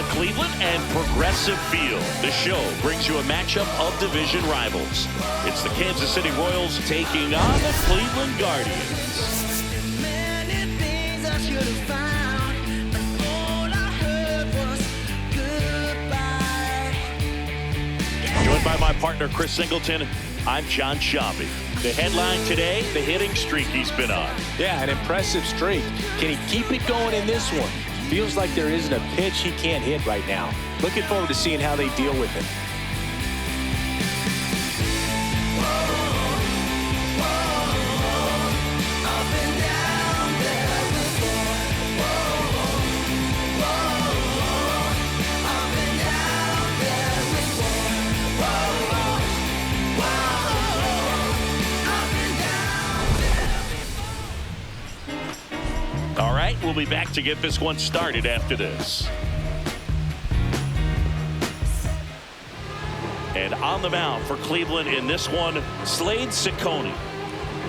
Cleveland and Progressive Field. The show brings you a matchup of division rivals. It's the Kansas City Royals taking on the Cleveland Guardians. Joined by my partner, Chris Singleton, I'm John Schaube. The headline today, the hitting streak he's been on. Yeah, an impressive streak. Can he keep it going in this one? Feels like there isn't a pitch he can't hit right now. Looking forward to seeing how they deal with it. All right, we'll be back to get this one started after this. And on the mound for Cleveland in this one, Slade Ciccone.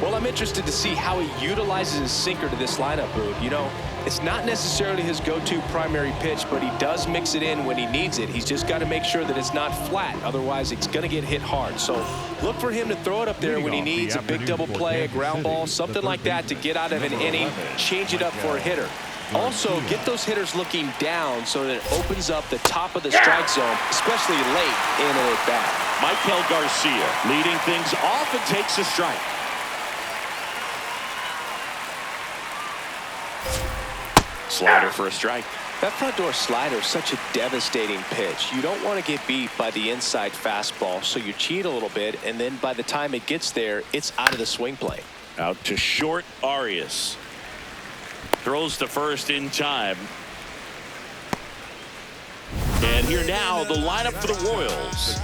Well, I'm interested to see how he utilizes his sinker to this lineup, Boog. You know, it's not necessarily his go-to primary pitch, but he does mix it in when he needs it. He's just got to make sure that it's not flat. Otherwise, it's going to get hit hard. So look for him to throw it up there when he needs a big double play, a ground ball, something like that to get out of an inning, change it up for a hitter. Also, get those hitters looking down so that it opens up the top of the strike zone, especially late in an at-bat. Michael Garcia leading things off and takes a strike. Slider for a strike. That front door slider is such a devastating pitch. You don't want to get beat by the inside fastball, so you cheat a little bit, and then by the time it gets there, it's out of the swing play. Out to short, Arias. Throws to first in time. And here now, the lineup for the Royals.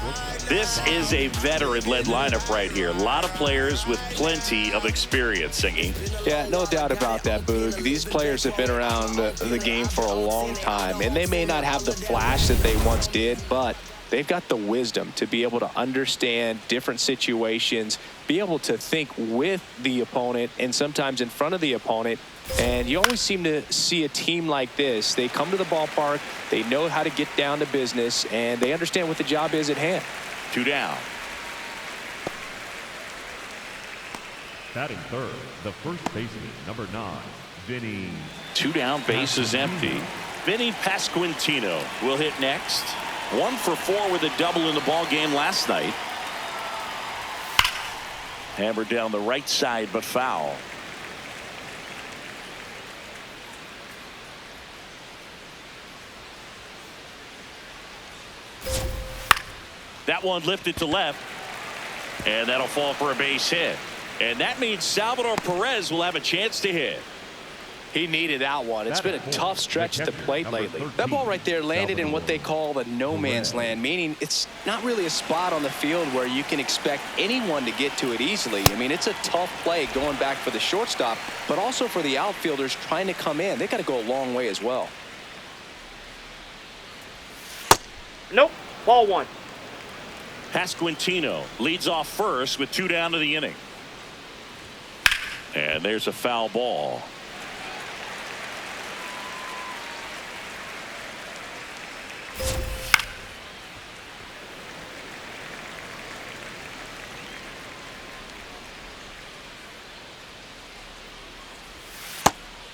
This is a veteran-led lineup right here. A lot of players with plenty of experience, Singing. Yeah, no doubt about that, Boog. These players have been around the game for a long time, and they may not have the flash that they once did, but they've got the wisdom to be able to understand different situations, be able to think with the opponent and sometimes in front of the opponent. And you always seem to see a team like this. They come to the ballpark, they know how to get down to business, and they understand what the job is at hand. 2 down. Batting third, the first baseman, number 9, Vinny. 2 down, base is empty. Vinny Pasquantino will hit next. 1 for 4 with a double in the ball game last night. Hammered down the right side, but foul. That one lifted to left, and that'll fall for a base hit. And that means Salvador Perez will have a chance to hit. He needed that one. It's been a tough stretch at the plate lately. That ball right there landed in what they call the no man's land, meaning it's not really a spot on the field where you can expect anyone to get to it easily. I mean, it's a tough play going back for the shortstop, but also for the outfielders trying to come in. They got to go a long way as well. Nope, ball 1. Pasquantino leads off first with 2 down to the inning. And there's a foul ball.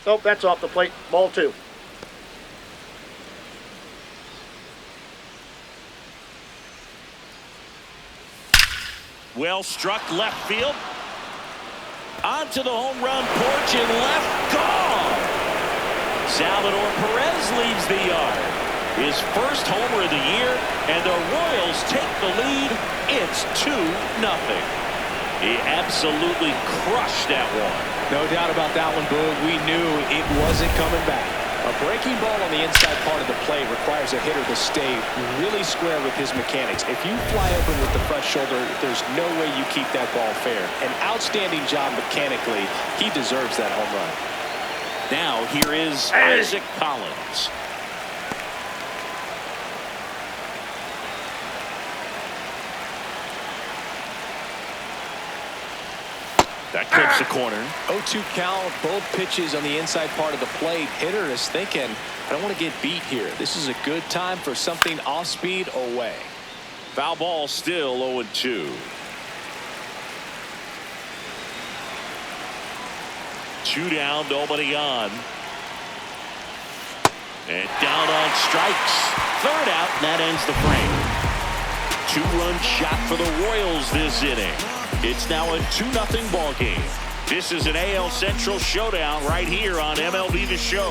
Nope, that's off the plate. Ball 2. Well struck left field. Onto the home run porch and left. Gone. Salvador Perez leaves the yard. His first homer of the year, and the Royals take the lead. It's 2-0. He absolutely crushed that one. No doubt about that one, Boog. We knew it wasn't coming back. A breaking ball on the inside part of the plate requires a hitter to stay really square with his mechanics. If you fly open with the front shoulder, there's no way you keep that ball fair. An outstanding job mechanically. He deserves that home run. Now here is Isaac Collins. That clips the corner. 0-2 count, both pitches on the inside part of the plate. Hitter is thinking, I don't want to get beat here. This is a good time for something off speed away. Foul ball, still 0-2. 2 down, nobody on. And down on strikes. 3rd out, and that ends the frame. 2-run shot for the Royals this inning. It's now a 2-0 ball game. This is an AL Central showdown right here on MLB The Show.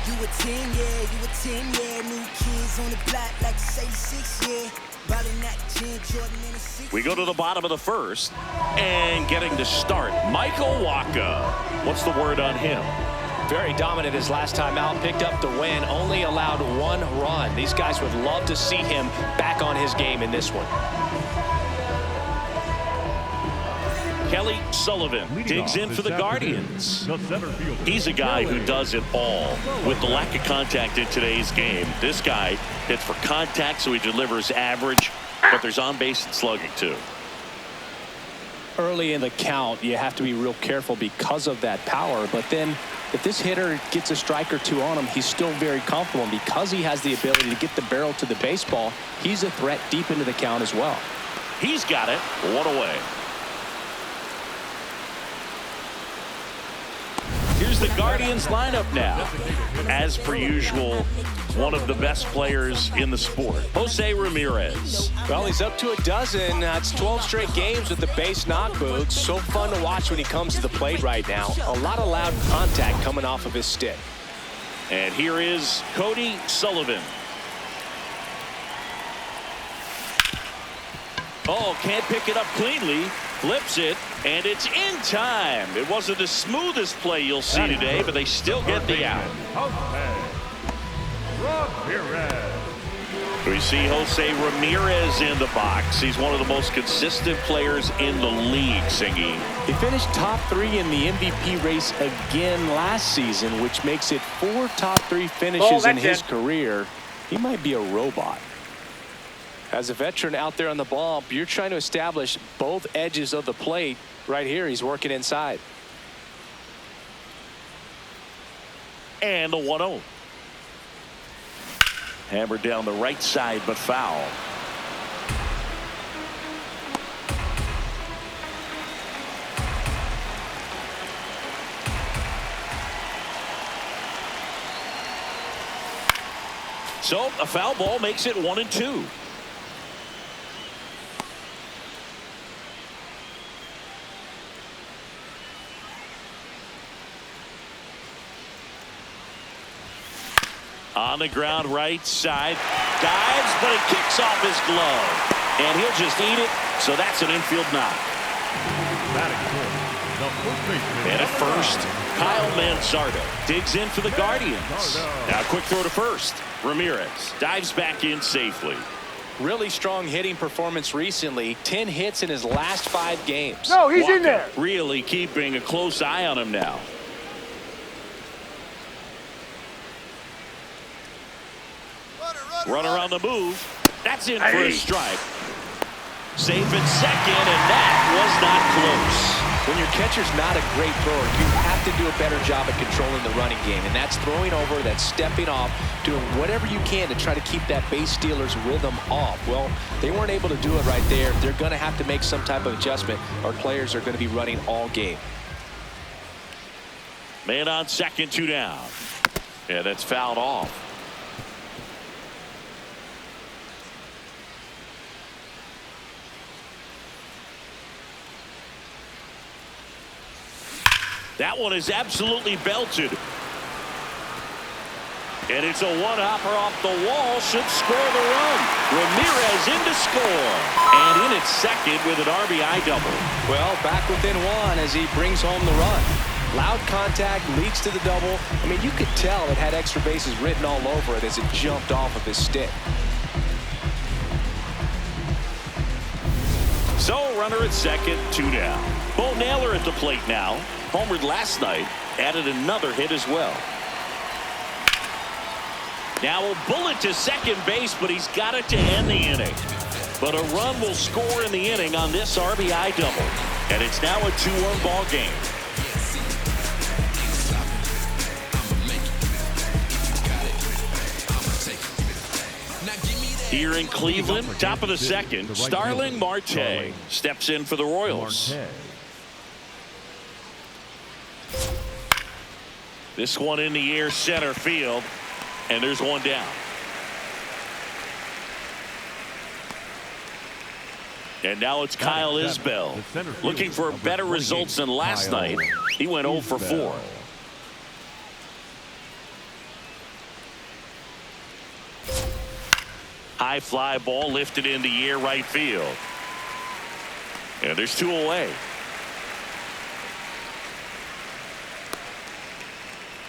You a 10, yeah, you a 10, yeah. New kids on the block like 66, yeah. Ballin' that 10, Jordan in a 6. We go to the bottom of the 1st, and getting to start, Michael Wacha. What's the word on him? Very dominant his last time out, picked up the win, only allowed 1 run. These guys would love to see him back on his game in this one. Kelly Sullivan digs in for the Guardians. He's a guy who does it all. With the lack of contact in today's game, this guy hits for contact, so he delivers average, but there's on-base and slugging too. Early in the count, you have to be real careful because of that power, but then if this hitter gets a strike or 2 on him, he's still very comfortable. And because he has the ability to get the barrel to the baseball, he's a threat deep into the count as well. He's got it. 1 away. Here's the Guardians lineup now. As per usual, one of the best players in the sport, Jose Ramirez. Well, he's up to a dozen. It's 12 straight games with the base knock boots. So fun to watch when he comes to the plate right now. A lot of loud contact coming off of his stick. And here is Cody Sullivan. Oh, can't pick it up cleanly. Flips it, and it's in time. It wasn't the smoothest play you'll see today, but they still get the out. We see Jose Ramirez in the box. He's one of the most consistent players in the league, Singy. He finished top 3 in the MVP race again last season, which makes it 4 top 3 finishes in his career. He might be a robot. As a veteran out there on the bump, you're trying to establish both edges of the plate. Right here, he's working inside. And the 1-0. Hammered down the right side, but foul. So a foul ball makes it 1-2. On the ground right side, dives, but it kicks off his glove, and he'll just eat it. So that's an infield knock. And at first, Kyle Mansardo digs in for the Guardians. Now quick throw to first. Ramirez dives back in safely. Really strong hitting performance recently. 10 hits in his last 5 games. No, he's in there. Really keeping a close eye on him now. Runner on the move. That's in for a strike. Safe at second, and that was not close. When your catcher's not a great thrower, you have to do a better job at controlling the running game. And that's throwing over, that's stepping off, doing whatever you can to try to keep that base stealer's rhythm off. Well, they weren't able to do it right there. They're going to have to make some type of adjustment, or players are going to be running all game. Man on second, 2 down. Yeah, that's fouled off. That one is absolutely belted. And it's a one-hopper off the wall. Should score the run. Ramirez in to score. And in at second with an RBI double. Well, back within 1 as he brings home the run. Loud contact leads to the double. I mean, you could tell it had extra bases written all over it as it jumped off of his stick. So, runner at second, 2 down. Bo Naylor at the plate now. Homered last night, added another hit as well. Now a bullet to second base, but he's got it to end the inning. But a run will score in the inning on this RBI double. And it's now a 2-1 ball game. Here in Cleveland, top of the second, Starling Marte steps in for the Royals. This one in the air, center field, and there's one down. And now it's Kyle Isbell looking for better results than last night. He went 0 for 4. High fly ball lifted in the air, right field. And there's 2 away.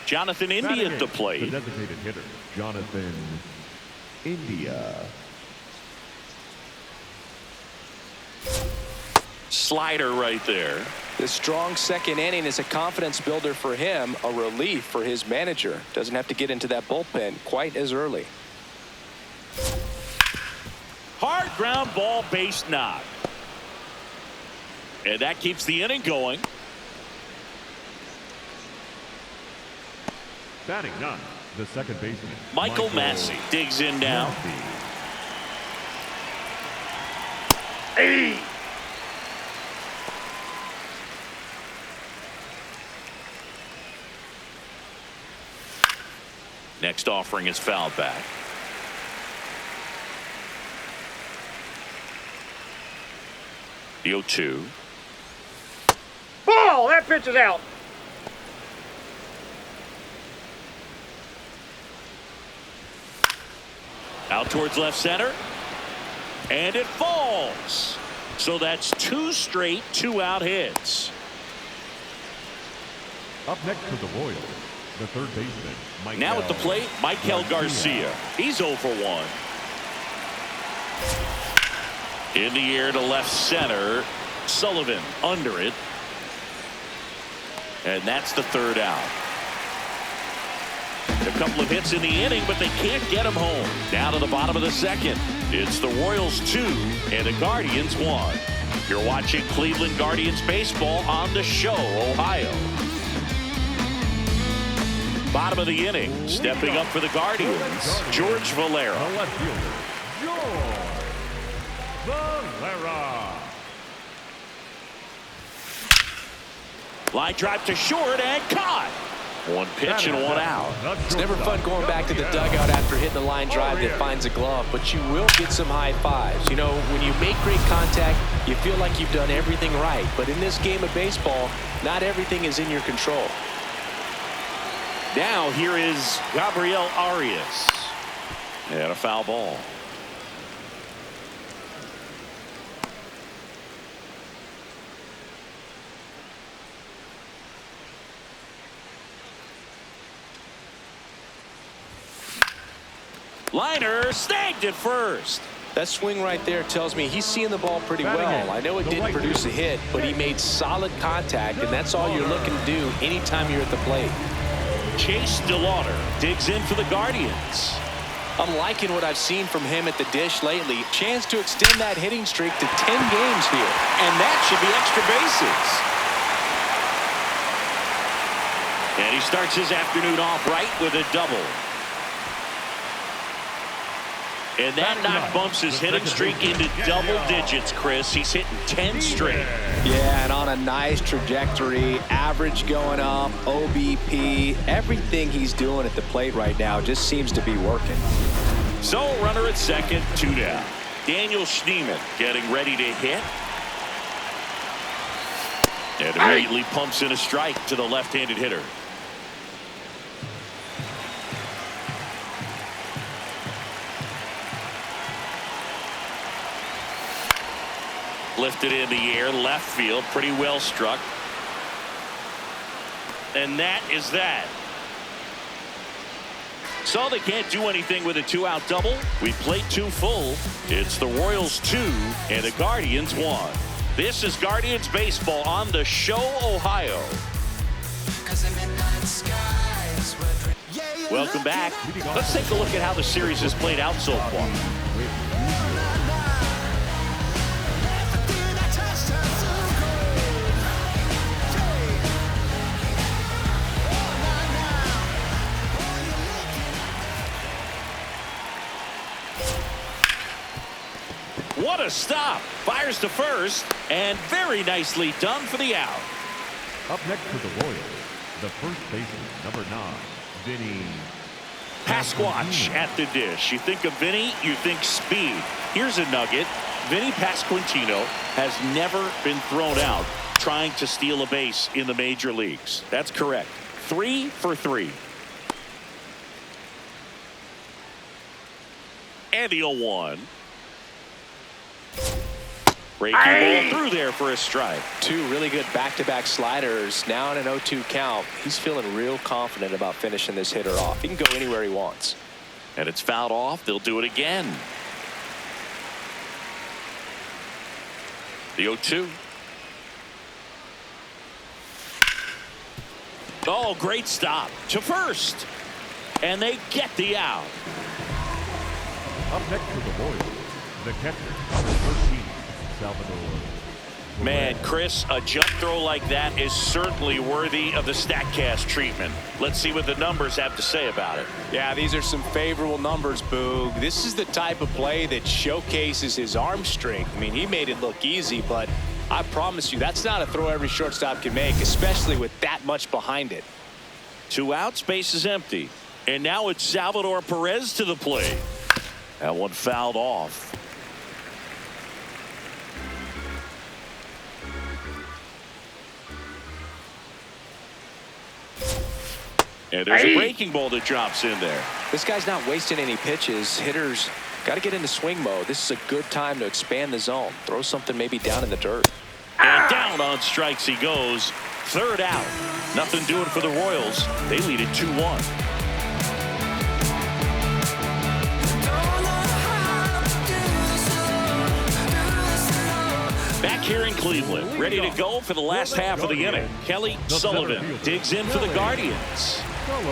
Jonathan India at the plate. The designated hitter, Jonathan India. Slider right there. The strong second inning is a confidence builder for him, a relief for his manager. Doesn't have to get into that bullpen quite as early. Hard ground ball, base knock. And that keeps the inning going. Batting 9, the second baseman, Michael Massey digs in now. Hey! Next offering is fouled back. The 0-2. Ball! That pitch is out. Out towards left center. And it falls. So that's 2 straight 2-out hits. Up next for the Royals, the third baseman, Mike. Now at the plate, Michael Garcia. He's 0 for 1. In the air to left center. Sullivan under it. And that's the 3rd out. A couple of hits in the inning, but they can't get him home. Down to the bottom of the second. It's the Royals 2 and the Guardians 1. You're watching Cleveland Guardians baseball on the Show, Ohio. Bottom of the inning, stepping up for the Guardians, George Valera. The left fielder, George Valera. Line drive to short and caught. 1 pitch and 1 out. It's never fun going back to the dugout after hitting a line drive that finds a glove, but you will get some high fives. You know, when you make great contact, you feel like you've done everything right. But in this game of baseball, not everything is in your control. Now here is Gabriel Arias. And a foul ball. Liner snagged at first. That swing right there tells me he's seeing the ball pretty well. I know it didn't produce a hit, but he made solid contact, and that's all you're looking to do anytime you're at the plate. Chase DeLauder digs in for the Guardians. I'm liking what I've seen from him at the dish lately. Chance to extend that hitting streak to 10 games here. And that should be extra bases. And he starts his afternoon off right with a double. And that knock bumps his hitting streak into double digits, Chris. He's hitting 10 straight. Yeah, and on a nice trajectory, average going up, OBP, everything he's doing at the plate right now just seems to be working. So, runner at second, 2 down. Daniel Schneemann getting ready to hit. And immediately pumps in a strike to the left-handed hitter. Lifted in the air, left field, pretty well struck. And that is that. So they can't do anything with a 2-out double. We played 2 full. It's the Royals 2 and the Guardians 1. This is Guardians baseball on the Show, Ohio. Welcome back. Let's take a look at how the series has played out so far. What a stop. Fires to first, and very nicely done for the out. Up next for the Royals, the first baseman, number 9, Vinny Pasquantino at the dish. You think of Vinny, you think speed. Here's a nugget. Vinny Pasquantino has never been thrown out trying to steal a base in the major leagues. That's correct. 3 for 3. And the 0-1. Breaking ball through there for a strike. 2 really good back-to-back sliders. Now in an 0-2 count. He's feeling real confident about finishing this hitter off. He can go anywhere he wants. And it's fouled off. They'll do it again. The 0-2. Oh, great stop to first. And they get the out. Up next for the Royals, the catcher, number 13, Salvador. Man, Chris, a jump throw like that is certainly worthy of the StatCast treatment. Let's see what the numbers have to say about it. Yeah, these are some favorable numbers, Boog. This is the type of play that showcases his arm strength. I mean, he made it look easy, but I promise you, that's not a throw every shortstop can make, especially with that much behind it. 2 outs, base is empty. And now it's Salvador Perez to the plate. That one fouled off. And there's a breaking ball that drops in there. This guy's not wasting any pitches. Hitters got to get into swing mode. This is a good time to expand the zone. Throw something maybe down in the dirt. And down on strikes he goes. 3rd out. Nothing doing for the Royals. They lead it 2-1. Back here in Cleveland, ready to go for the last half of the inning. Kelly Sullivan digs in for the Guardians.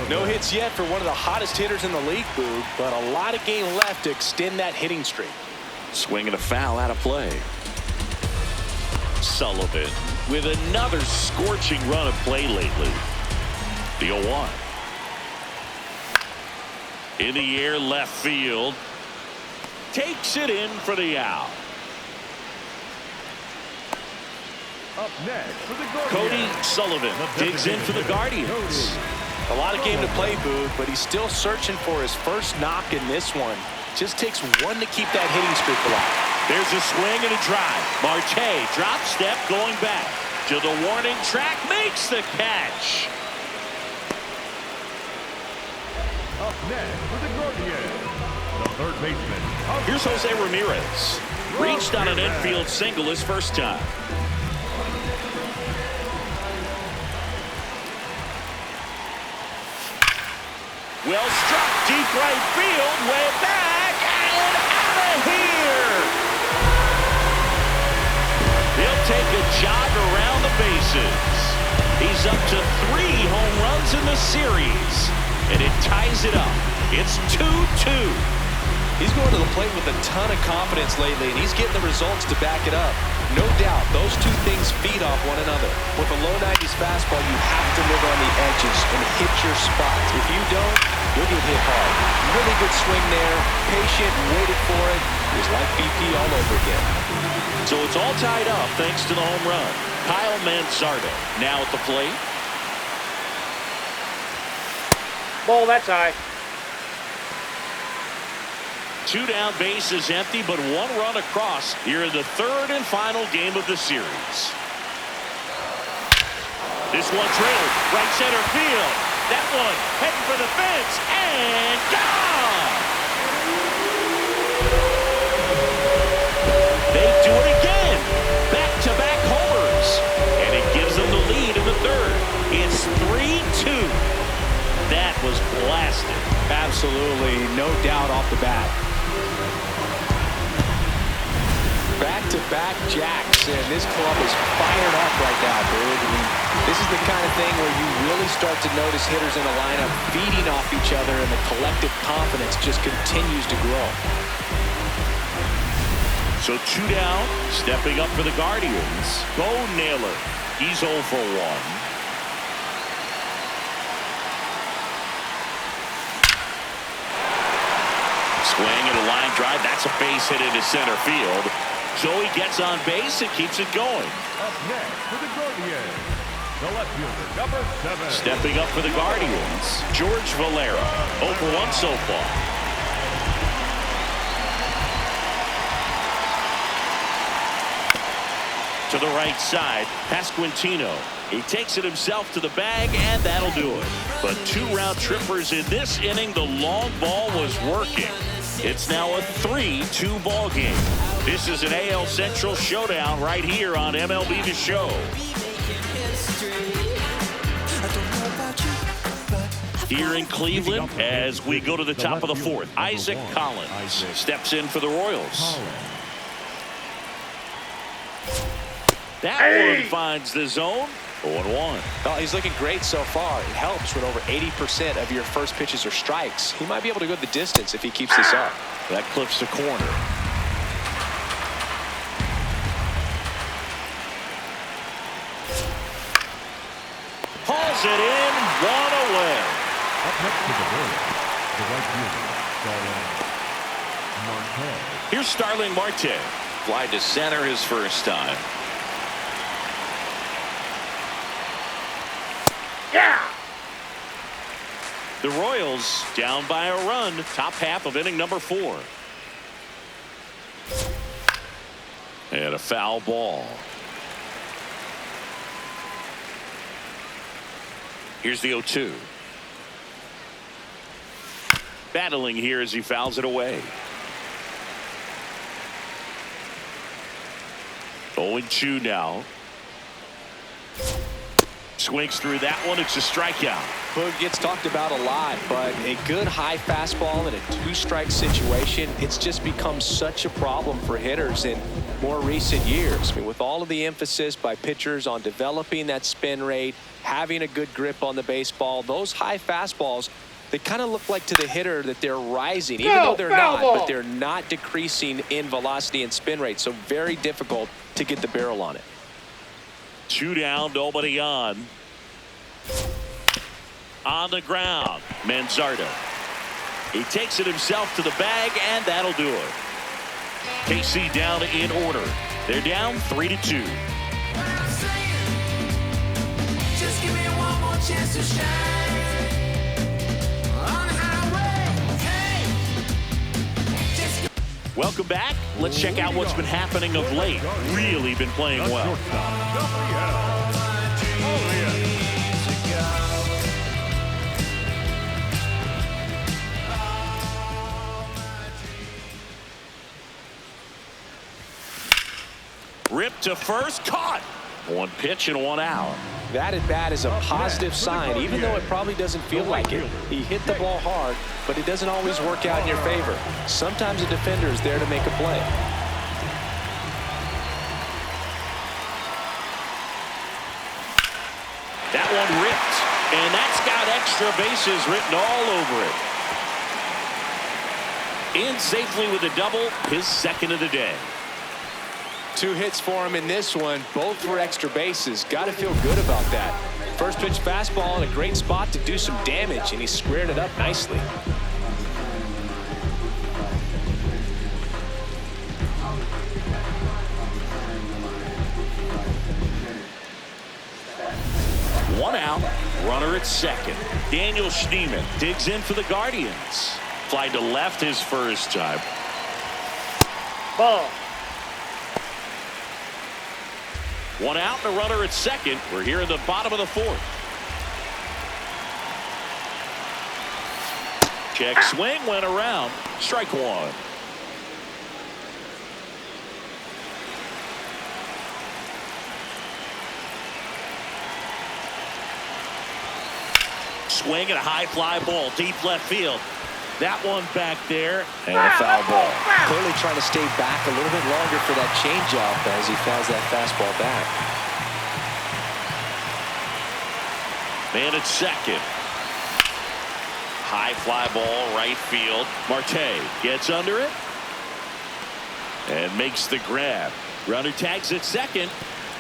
No hits yet for one of the hottest hitters in the league, Boog, but a lot of game left to extend that hitting streak. Swing and a foul out of play. Sullivan with another scorching run of play lately. The 0-1. In the air, left field. Takes it in for the out. Up next for the Gaurdians, Cody Sullivan digs in for the Guardians. A lot of game to play, Boog, but he's still searching for his first knock in this one. Just takes one to keep that hitting streak alive. There's a swing and a drive. Marte drop step going back to the warning track, makes the catch. Up next for the Gaurdians, the third baseman. Here's Jose Ramirez. Reached on an infield single his first time. Well struck, deep right field, way back, and out of here. He'll take a jog around the bases. He's up to 3 home runs in the series, and it ties it up. It's 2-2. He's going to the plate with a ton of confidence lately, and he's getting the results to back it up. No doubt, those two things feed off one another. With a low 90s fastball, you have to live on the edges and hit your spots. If you don't, you'll get hit hard. Really good swing there, patient, waited for it. It was like BP all over again. So it's all tied up thanks to the home run. Kyle Manzardo now at the plate. Ball, that's high. 2 down, base is empty, but 1 run across here in the 3rd and final game of the series. This one drilled right center field. That one heading for the fence and gone. They do it again. Back-to-back homers, and it gives them the lead in the 3rd. It's 3-2. That was blasted. Absolutely, no doubt off the bat. Back-to-back jacks, and this club is fired up right now, dude. I mean, this is the kind of thing where you really start to notice hitters in a lineup feeding off each other, and the collective confidence just continues to grow. So 2 down, stepping up for the Guardians. Bo Naylor. He's 0 for 1. Swing and a line drive. That's a base hit into center field. So he gets on base and keeps it going. Up next for the Gaurdians, the left fielder, number 7. Stepping up for the Guardians, George Valera. 0 for 1 so far. To the right side, Pasquantino. He takes it himself to the bag, and that'll do it. But 2 round trippers in this inning. The long ball was working. It's now a 3-2 ball game. This is an AL Central showdown right here on MLB The Show. Here in Cleveland, as we go to the top of the 4th, Isaac Collins steps in for the Royals. That one finds the zone. 0-1. Well, he's looking great so far. It helps when over 80% of your first pitches are strikes. He might be able to go the distance if he keeps this up. That clips the corner. Hauls it in, 1 away. Up next to the Royals, the right fielder, Starling Marte. Here's Starling Marte. Fly to center his first time. Yeah! The Royals down by a run, top half of inning number 4. And a foul ball. Here's the 0-2. Battling here as he fouls it away. 0-2 now. Swings through that one. It's a strikeout. Boog gets talked about a lot, but a good high fastball in a 2-strike situation, it's just become such a problem for hitters in more recent years. I mean, with all of the emphasis by pitchers on developing that spin rate, having a good grip on the baseball, those high fastballs, they kind of look like to the hitter that they're rising, even though they're not, but they're not decreasing in velocity and spin rate. So very difficult to get the barrel on it. 2 down, nobody on. On the ground, Manzardo. He takes it himself to the bag, and that'll do it. KC down in order. They're down 3-2. Just give me one more chance to shine on the highway. Hey, Welcome back. Let's check out what's been happening of late. Really been playing well. Ripped to first, caught. 1 pitch and 1 out. That at bat is a positive sign, even though it probably doesn't feel like it. He hit the ball hard, but it doesn't always work out in your favor. Sometimes a defender is there to make a play. That one ripped, and that's got extra bases written all over it. In safely with a double, his 2nd of the day. 2 hits for him in this one, both for extra bases. Got to feel good about that. First pitch fastball in a great spot to do some damage, and he squared it up nicely. One out, runner at second. Daniel Schneemann digs in for the Guardians. Fly to left his first time. Ball. 1 out and a runner at second. We're here in the bottom of the 4th. Check swing, went around. Strike 1. Swing and a high fly ball, deep left field. That one back there, and a foul ball. Clearly trying to stay back a little bit longer for that changeup as he fouls that fastball back. Man at second. High fly ball, right field. Marte gets under it and makes the grab. Runner tags at second.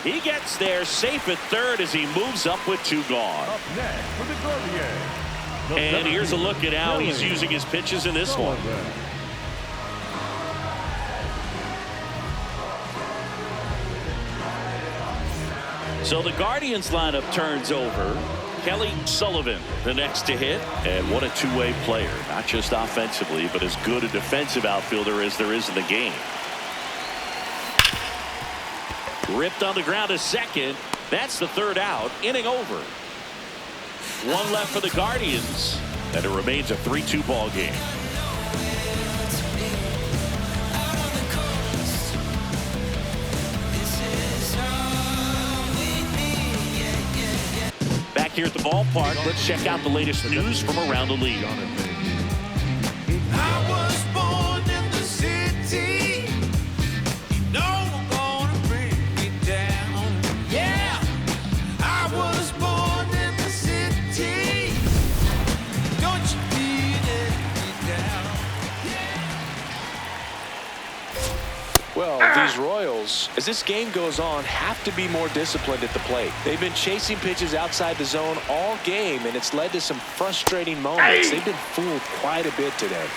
He gets there safe at third as he moves up with 2 gone. Up next for the Gaurdians. And here's a look at how he's using his pitches in this one. So the Guardians lineup turns over. Kelly Sullivan, the next to hit. And what a two-way player. Not just offensively, but as good a defensive outfielder as there is in the game. Ripped on the ground to second. That's the third out. Inning over. One left for the Guardians. And it remains a 3-2 ball game. Back here at the ballpark, let's check out the latest news from around the league. I was born in the city. You know I'm gonna bring it down. Yeah, I was born in the city. Don't you feel it down? Well, these Royals, as this game goes on, have to be more disciplined at the plate. They've been chasing pitches outside the zone all game, and it's led to some frustrating moments. They've been fooled quite a bit today.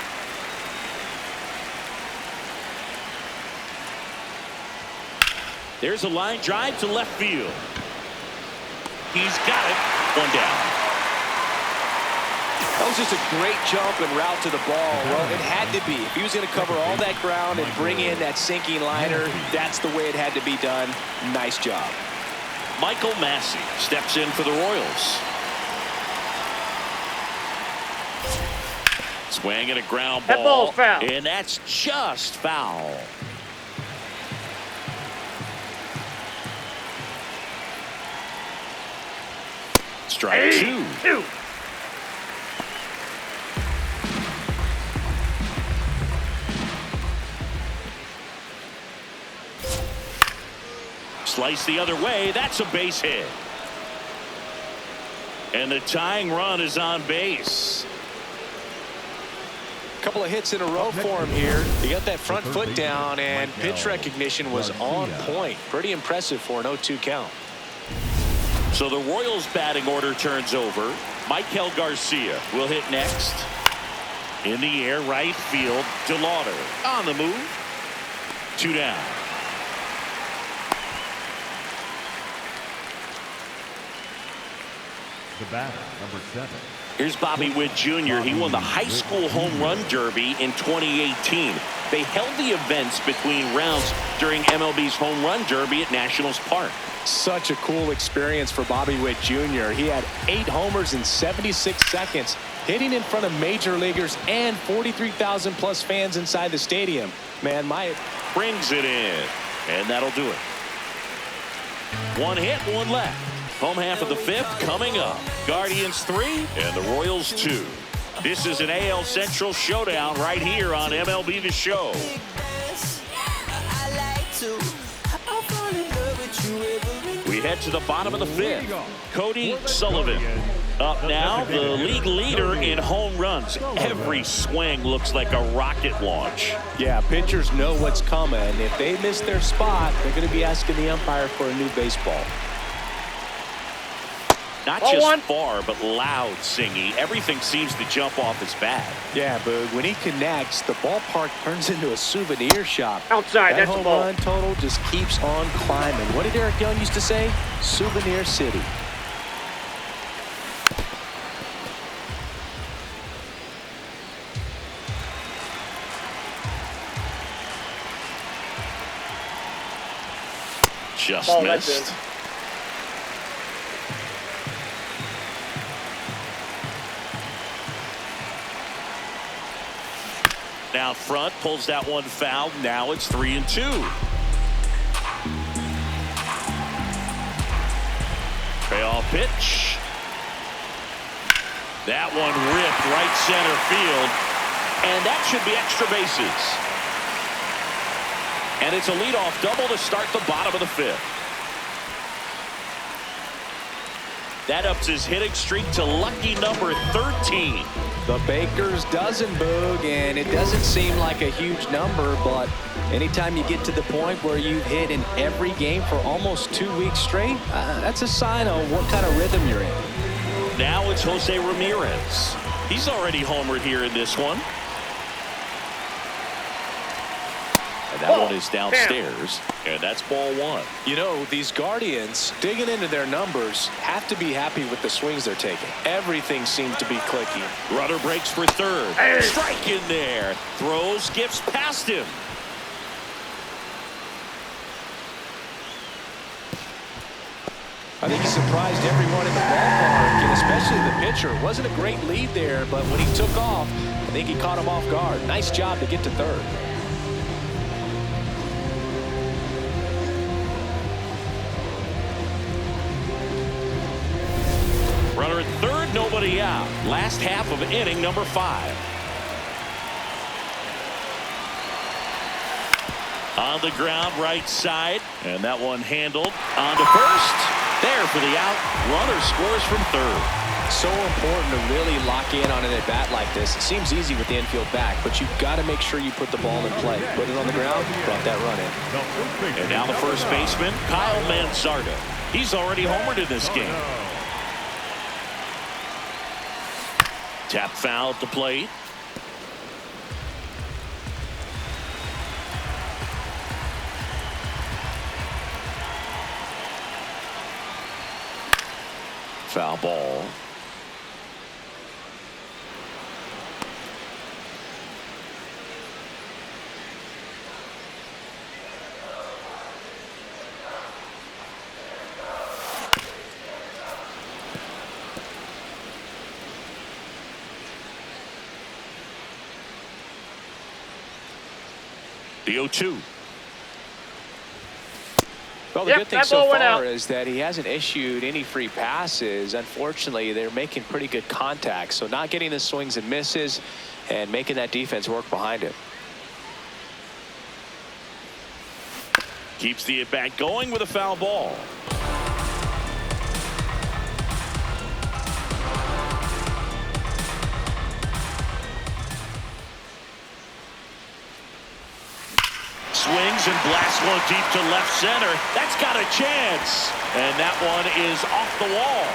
There's a line drive to left field. He's got it. One down. That was just a great jump and route to the ball. Well, it had to be. If he was going to cover all that ground and bring in that sinking liner, that's the way it had to be done. Nice job. Michael Massey steps in for the Royals. Swing and a ground ball. That ball's foul. And that's just foul. Strike two. Slice the other way. That's a base hit. And the tying run is on base. Couple of hits in a row for him here. He got that front foot down, and pitch recognition was on point. Pretty impressive for an 0-2 count. So the Royals batting order turns over. Michael Garcia will hit next. In the air, right field. DeLauder on the move. 2 down. The batter, number 7. Here's Bobby Witt Jr. He won the high school home run derby in 2018. They held the events between rounds during MLB's home run derby at Nationals Park. Such a cool experience for Bobby Witt Jr. He had 8 homers in 76 seconds, hitting in front of major leaguers and 43,000 plus fans inside the stadium. Man, brings it in, and that'll do it. One hit, one left. Home half of the 5th coming up. Guardians 3 and the Royals 2. This is an AL Central showdown right here on MLB The Show. We head to the bottom of the 5th. Cody Sullivan up now, the league leader in home runs. Every swing looks like a rocket launch. Yeah, pitchers know what's coming. If they miss their spot, they're going to be asking the umpire for a new baseball. Not just far, but loud singing. Everything seems to jump off his bat. Yeah, Boog, when he connects, the ballpark turns into a souvenir shop. Outside, that that's home the ball. run total just keeps on climbing. What did Eric Young used to say? Souvenir City. Just missed. Out front, pulls that one foul. Now it's 3-2. Payoff pitch. That one ripped right center field, and that should be extra bases. And it's a leadoff double to start the bottom of the 5th. That ups his hitting streak to lucky number 13. The Baker's dozen, Boog, and it doesn't seem like a huge number, but anytime you get to the point where you've hit in every game for almost 2 weeks straight, that's a sign of what kind of rhythm you're in. Now it's Jose Ramirez. He's already homered here in this one. And That one is downstairs, and that's ball one. You know, these Guardians, digging into their numbers, have to be happy with the swings they're taking. Everything seems to be clicking. Runner breaks for third. Strike in there. Throw skips past him. I think he surprised everyone in the ballpark, and especially the pitcher. It wasn't a great lead there, but when he took off, I think he caught him off guard. Nice job to get to third. Runner at third, nobody out. Last half of inning number 5. On the ground, right side, and that one handled on to first. There for the out. Runner scores from third. So important to really lock in on an at-bat like this. It seems easy with the infield back, but you've got to make sure you put the ball in play. Put it on the ground, brought that run in. And now the first baseman, Kyle Manzardo. He's already homered in this game. Tap foul at the plate. Foul ball. The 0-2. Well, the good thing so far is that he hasn't issued any free passes. Unfortunately, they're making pretty good contact, so not getting the swings and misses and making that defense work behind him. Keeps the at-bat going with a foul ball. Swings and blasts one deep to left center. That's got a chance. And that one is off the wall.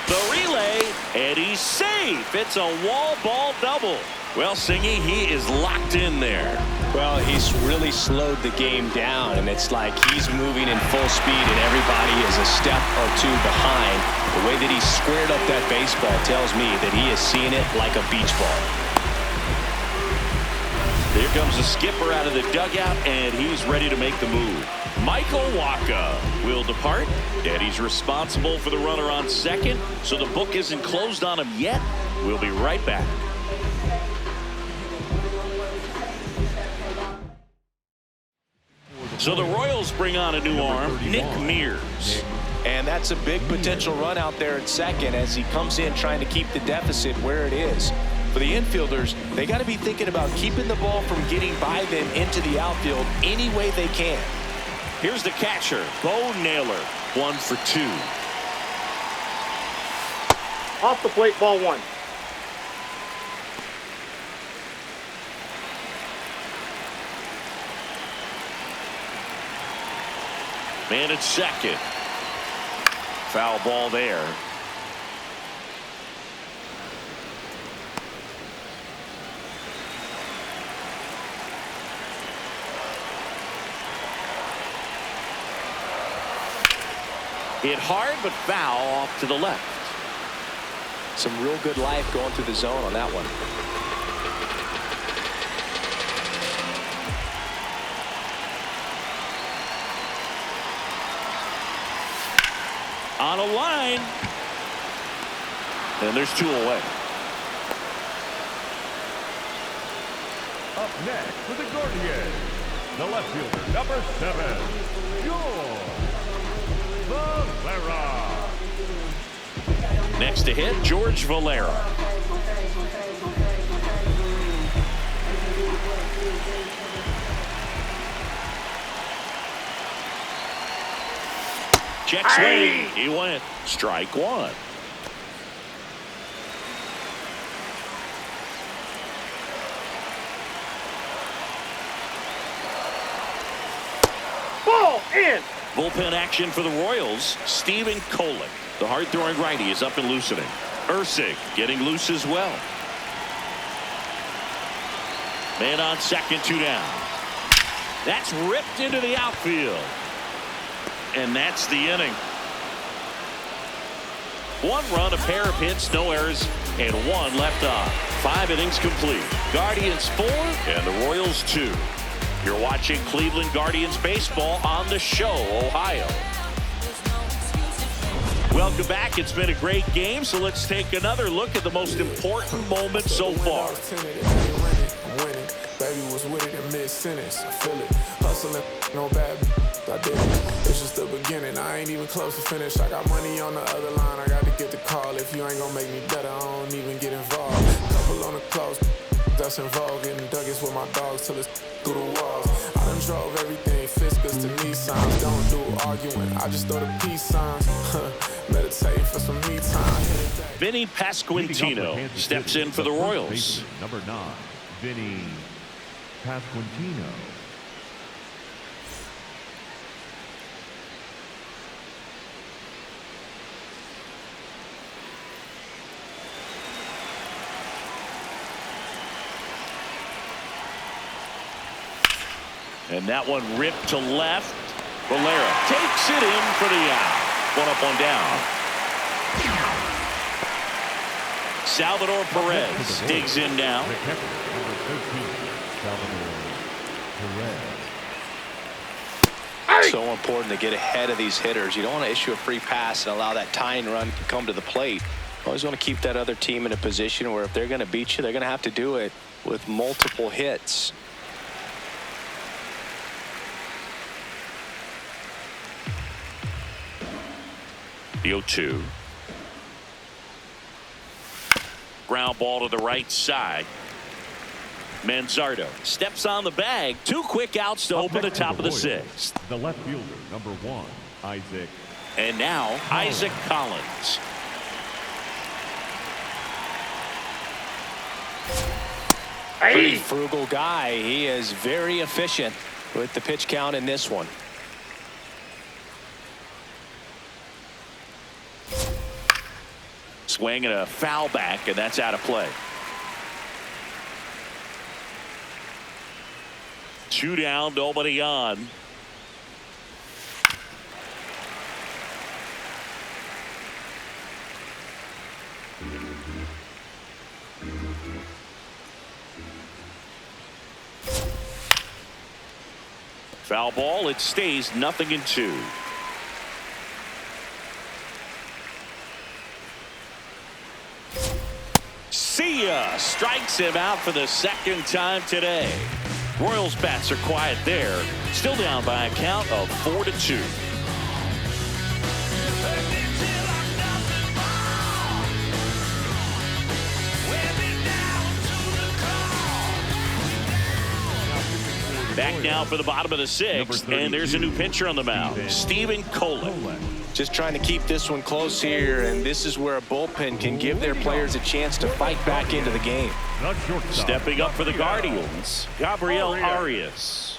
The relay, and he's safe. It's a wall ball double. Well, Singy, he is locked in there. Well, he's really slowed the game down, and it's like he's moving in full speed, and everybody is a step or two behind. The way that he squared up that baseball tells me that he is seeing it like a beach ball. Here comes the skipper out of the dugout, and he's ready to make the move. Michael Wacha will depart, and he's responsible for the runner on second, so the book isn't closed on him yet. We'll be right back. So the Royals bring on a new arm, Nick Mears. And that's a big potential run out there at second as he comes in trying to keep the deficit where it is. For the infielders, they got to be thinking about keeping the ball from getting by them into the outfield any way they can. Here's the catcher, Bo Naylor, 1 for 2. Off the plate, ball one. Man at second. Foul ball there. Hit hard, but foul off to the left. Some real good life going through the zone on that one. On a line. And there's 2 away. Up next for the Gaurdians, the left fielder, number 7, George Valera. Next to hit, George Valera. Check swing. He went. Strike one. Ball in. Bullpen action for the Royals. Steven Kolick, the hard-throwing righty, is up and loosening. Ursig getting loose as well. Man on second, 2 down. That's ripped into the outfield. And that's the inning. 1 run, a pair of hits, no errors, and 1 left on. 5 innings complete. Guardians 4 and the Royals 2. You're watching Cleveland Guardians baseball on the show, Ohio. Welcome back. It's been a great game, so let's take another look at the most important moment so far. Baby was with it in mid-sentence. I feel it. Hustling, no bad. I did it. It's just the beginning. I ain't even close to finish. I got money on the other line. I got to get the call. If you ain't gonna make me better, I don't even get involved. Couple on the close. That's involved. Getting duggets with my dogs till it's through the walls. I done drove everything. Fiscus to Nissans. Don't do arguing. I just throw the peace signs. Meditating for some me time. Vinny Pasquantino steps in for the Royals. Number 9, Vinny Pasquantino. And that one ripped to left. Valera takes it in for the out. 1 up, 1 down. Salvador Perez digs in now. The catcher, number 13, Salvador Perez. So important to get ahead of these hitters. You don't want to issue a free pass and allow that tying run to come to the plate. You always want to keep that other team in a position where if they're going to beat you, they're going to have to do it with multiple hits. The 0-2. Ground ball to the right side. Manzardo steps on the bag. 2 quick outs to open the top of the 6th. The left fielder, number 1, Isaac. And now Isaac Collins. Pretty frugal guy. He is very efficient with the pitch count in this one. Swing and a foul back, and that's out of play. 2 down, nobody on. Foul ball, it stays 0-2. See ya! Strikes him out for the 2nd time today. Royals bats are quiet there. Still down by a count of 4-2. Back now for the bottom of the 6th, and there's a new pitcher on the mound, Steven Colin. Just trying to keep this one close here, and this is where a bullpen can give their players a chance to fight back into the game. Stepping up for the Guardians, Gabriel Arias.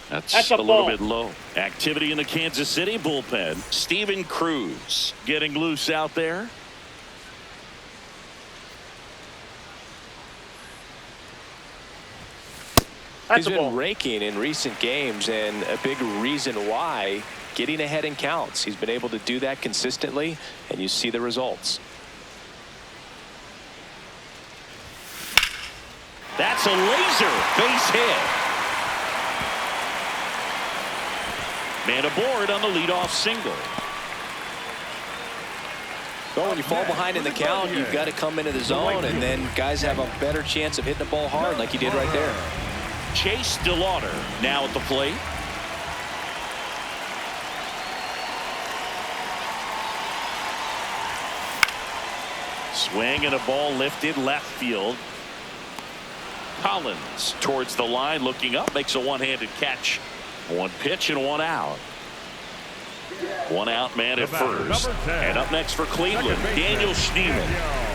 That's a little bit low. Activity in the Kansas City bullpen. Steven Cruz getting loose out there. He's been raking in recent games, and a big reason why, getting ahead in counts. He's been able to do that consistently, and you see the results. That's a laser base hit. Man aboard on the leadoff single. Well, when you fall behind in the count, you've got to come into the zone, and then guys have a better chance of hitting the ball hard like he did right there. Chase DeLauder now at the plate. Swing and a ball lifted left field. Collins towards the line, looking up, makes a one-handed catch. 1 pitch and 1 out. 1 out man at first. And up next for Cleveland, Daniel Schneemann.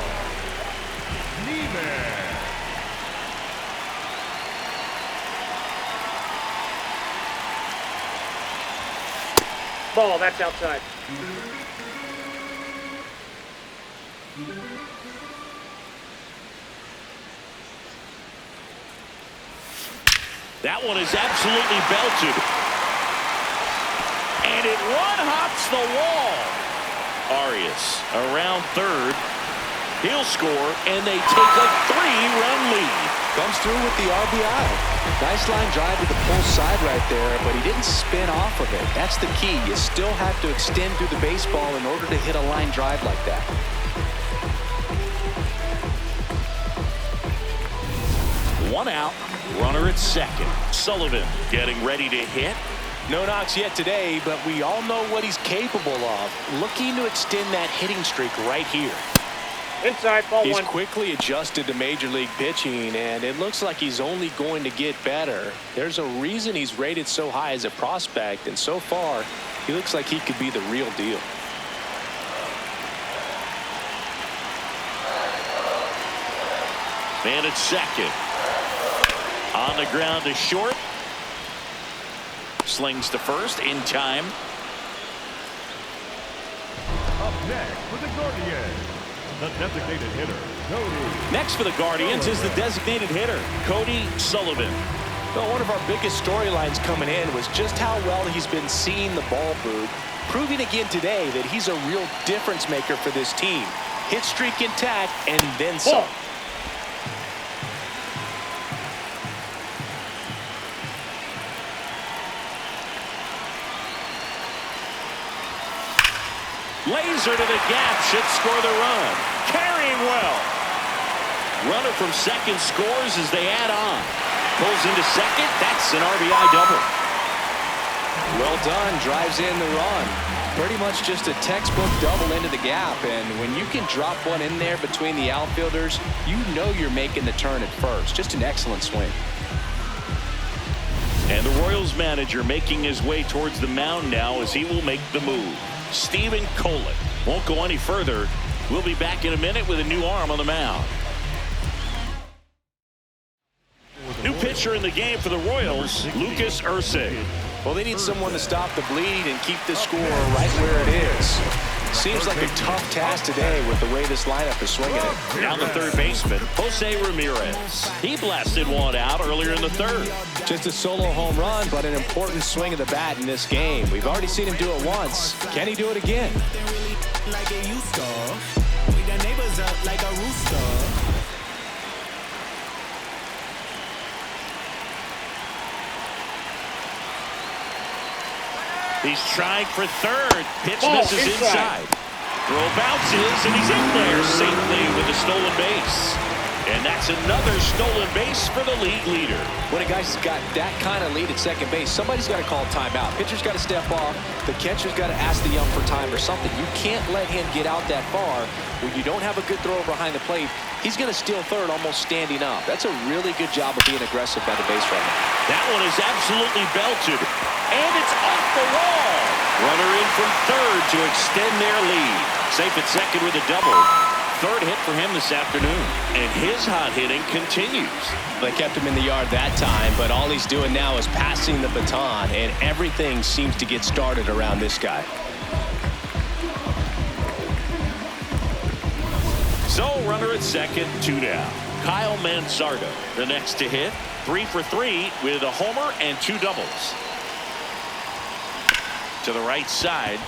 Ball, that's outside. That one is absolutely belted. And it one-hops the wall. Arias around third. He'll score, and they take a 3-run lead. Comes through with the RBI. Nice line drive to the pull side right there, but he didn't spin off of it. That's the key. You still have to extend through the baseball in order to hit a line drive like that. One out, runner at second. Sullivan getting ready to hit. No knocks yet today, but we all know what he's capable of. Looking to extend that hitting streak right here. Inside, ball He's one. quickly adjusted to major league pitching, and it looks like he's only going to get better. There's a reason he's rated so high as a prospect, and so far, he looks like he could be the real deal. Man at second. On the ground to short. Slings to first in time. Up next for the Gaurdians, the designated hitter, Cody. Next for the Guardians is the designated hitter, Cody Sullivan. Well, one of our biggest storylines coming in was just how well he's been seeing the ball, Boog, proving again today that he's a real difference maker for this team. Hit streak intact and then some. Laser to the gap, should score the run. Carrying well. Runner from second scores as they add on. Pulls into second. That's an RBI double. Well done. Drives in the run. Pretty much just a textbook double into the gap. And when you can drop one in there between the outfielders, you know you're making the turn at first. Just an excellent swing. And the Royals manager making his way towards the mound now as he will make the move. Steven Kolick won't go any further. We'll be back in a minute with a new arm on the mound. New pitcher in the game for the Royals, Lucas Ursay. Well, they need someone to stop the bleed and keep the score right where it is. Seems like a tough task today with the way this lineup is swinging it. Down the third baseman, Jose Ramirez. He blasted one out earlier in the third. Just a solo home run, but an important swing of the bat in this game. We've already seen him do it once. Can he do it again? Like it used to. Wake the neighbors up like a rooster. He's trying for third. Pitch misses inside. Throw bounces, and he's in there safely with a stolen base. And that's another stolen base for the league leader. When a guy's got that kind of lead at second base, somebody's got to call timeout. Pitcher's got to step off. The catcher's got to ask the ump for time or something. You can't let him get out that far. When you don't have a good throw behind the plate, he's going to steal third almost standing up. That's a really good job of being aggressive by the base runner. That one is absolutely belted. And it's off the wall. Runner in from third to extend their lead. Safe at second with a double. Third hit for him this afternoon. And his hot hitting continues. They kept him in the yard that time, but all he's doing now is passing the baton, and everything seems to get started around this guy. So, runner at second, 2 down. Kyle Mansardo, the next to hit. 3 for 3 with a homer and 2 doubles. To the right side.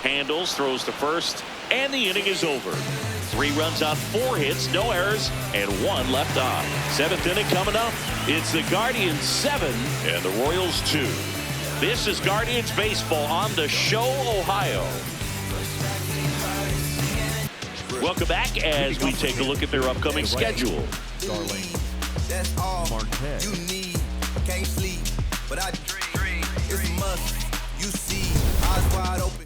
Handles, throws to first, and the inning is over. 3 runs on 4 hits, no errors, and 1 left on. 7th inning coming up. It's the Guardians 7 and the Royals 2. This is Guardians baseball on the Show Ohio. Welcome back as we take a look at their upcoming schedule. That's all Marquez. you need. Can't sleep, but I dream. It's a must. You see, eyes wide open.